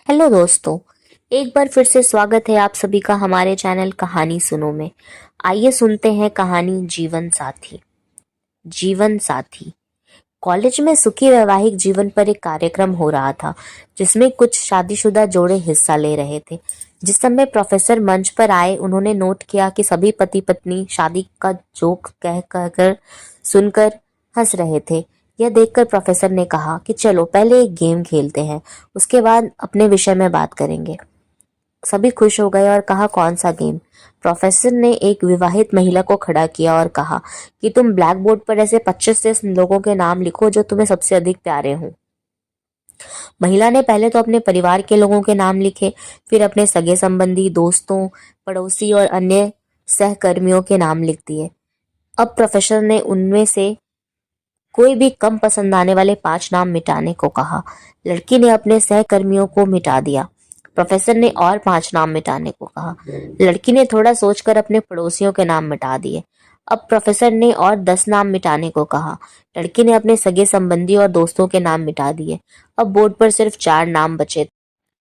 Hello दोस्तों। एक बार फिर से स्वागत है आप सभी का हमारे चैनल कहानी सुनो में। आइए सुनते हैं कहानी जीवन साथी। जीवन साथी। कॉलेज में सुखी वैवाहिक जीवन पर एक कार्यक्रम हो रहा था जिसमें कुछ शादीशुदा जोड़े हिस्सा ले रहे थे। जिस समय प्रोफेसर मंच पर आए उन्होंने नोट किया कि सभी पति पत्नी शादी का जोक कह कर सुनकर हंस रहे थे। यह देखकर प्रोफेसर ने कहा कि चलो पहले एक गेम खेलते हैं, उसके बाद अपने विषय में बात करेंगे। सभी खुश हो गए और कहा कौन सा गेम। प्रोफेसर ने एक विवाहित महिला को खड़ा किया और कहा कि तुम ब्लैक बोर्ड पर ऐसे 25 से लोगों के नाम लिखो जो तुम्हें सबसे अधिक प्यारे हों। महिला ने पहले तो अपने परिवार के लोगों के नाम लिखे, फिर अपने सगे संबंधी, दोस्तों, पड़ोसी और अन्य सहकर्मियों के नाम लिख दिए। अब प्रोफेसर ने उनमें से कोई भी कम पसंद आने वाले 5 नाम मिटाने को कहा। लड़की ने अपने सहकर्मियों को मिटा दिया। प्रोफेसर ने और 5 नाम मिटाने को कहा। लड़की ने थोड़ा सोचकर अपने पड़ोसियों के नाम मिटा दिए। अब प्रोफेसर ने और 10 नाम मिटाने को कहा। लड़की ने अपने सगे संबंधी और दोस्तों के नाम मिटा दिए। अब बोर्ड पर सिर्फ 4 नाम बचे।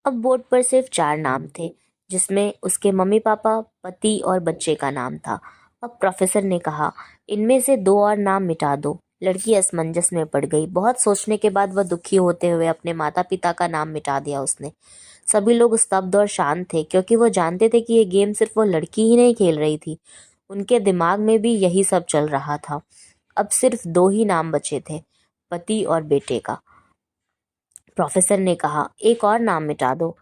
अब बोर्ड पर सिर्फ 4 नाम थे, जिसमें उसके मम्मी पापा, पति और बच्चे का नाम था। अब प्रोफेसर ने कहा, इनमें से 2 और नाम मिटा दो। लड़की असमंजस में पड़ गई। बहुत सोचने के बाद वह दुखी होते हुए अपने माता पिता का नाम मिटा दिया उसने। सभी लोग स्तब्ध और शांत थे, क्योंकि वो जानते थे कि ये गेम सिर्फ वो लड़की ही नहीं खेल रही थी, उनके दिमाग में भी यही सब चल रहा था। अब सिर्फ 2 ही नाम बचे थे, पति और बेटे का। प्रोफेसर ने कहा, एक और नाम मिटा दो।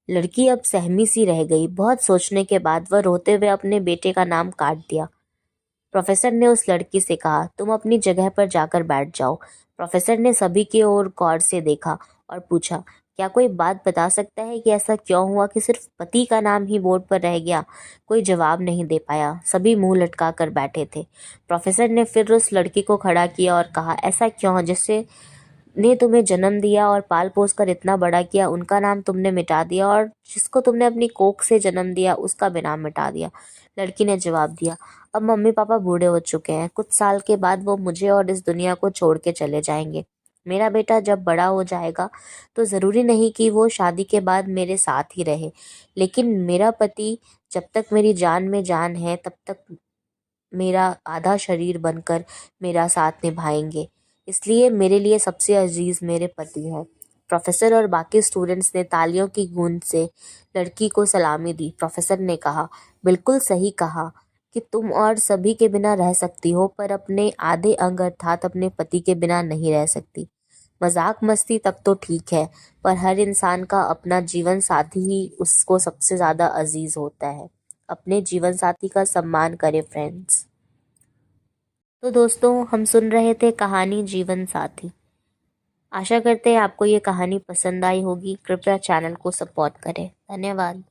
लड़की अब सहमी सी रह गई। बहुत सोचने के बाद वह रोते हुए अपने बेटे का नाम काट दिया। प्रोफेसर ने उस लड़की से कहा, तुम अपनी जगह पर जाकर बैठ जाओ। प्रोफेसर ने सभी की ओर गौर से देखा और पूछा, क्या कोई बात बता सकता है कि ऐसा क्यों हुआ कि सिर्फ पति का नाम ही बोर्ड पर रह गया। कोई जवाब नहीं दे पाया। सभी मुंह लटका कर बैठे थे। प्रोफेसर ने फिर उस लड़की को खड़ा किया और कहा, ऐसा क्यों, जिससे ने तुम्हें जन्म दिया और पाल पोस कर इतना बड़ा किया, उनका नाम तुमने मिटा दिया, और जिसको तुमने अपनी कोख से जन्म दिया उसका भी नाम मिटा दिया। लड़की ने जवाब दिया, अब मम्मी पापा बूढ़े हो चुके हैं। कुछ साल के बाद वो मुझे और इस दुनिया को छोड़ के चले जाएंगे। मेरा बेटा जब बड़ा हो जाएगा तो ज़रूरी नहीं कि वो शादी के बाद मेरे साथ ही रहे, लेकिन मेरा पति जब तक मेरी जान में जान है तब तक मेरा आधा शरीर बनकर मेरा साथ निभाएंगे। इसलिए मेरे लिए सबसे अजीज मेरे पति हैं। प्रोफेसर और बाकी स्टूडेंट्स ने तालियों की गूंज से लड़की को सलामी दी। प्रोफेसर ने कहा, बिल्कुल सही कहा कि तुम और सभी के बिना रह सकती हो, पर अपने आधे अंग अर्थात अपने पति के बिना नहीं रह सकती। मजाक मस्ती तक तो ठीक है, पर हर इंसान का अपना जीवन साथी ही उसको सबसे ज्यादा अजीज होता है। अपने जीवन साथी का सम्मान करें फ्रेंड्स। तो दोस्तों, हम सुन रहे थे कहानी जीवन साथी। आशा करते हैं आपको ये कहानी पसंद आई होगी। कृपया चैनल को सपोर्ट करें। धन्यवाद।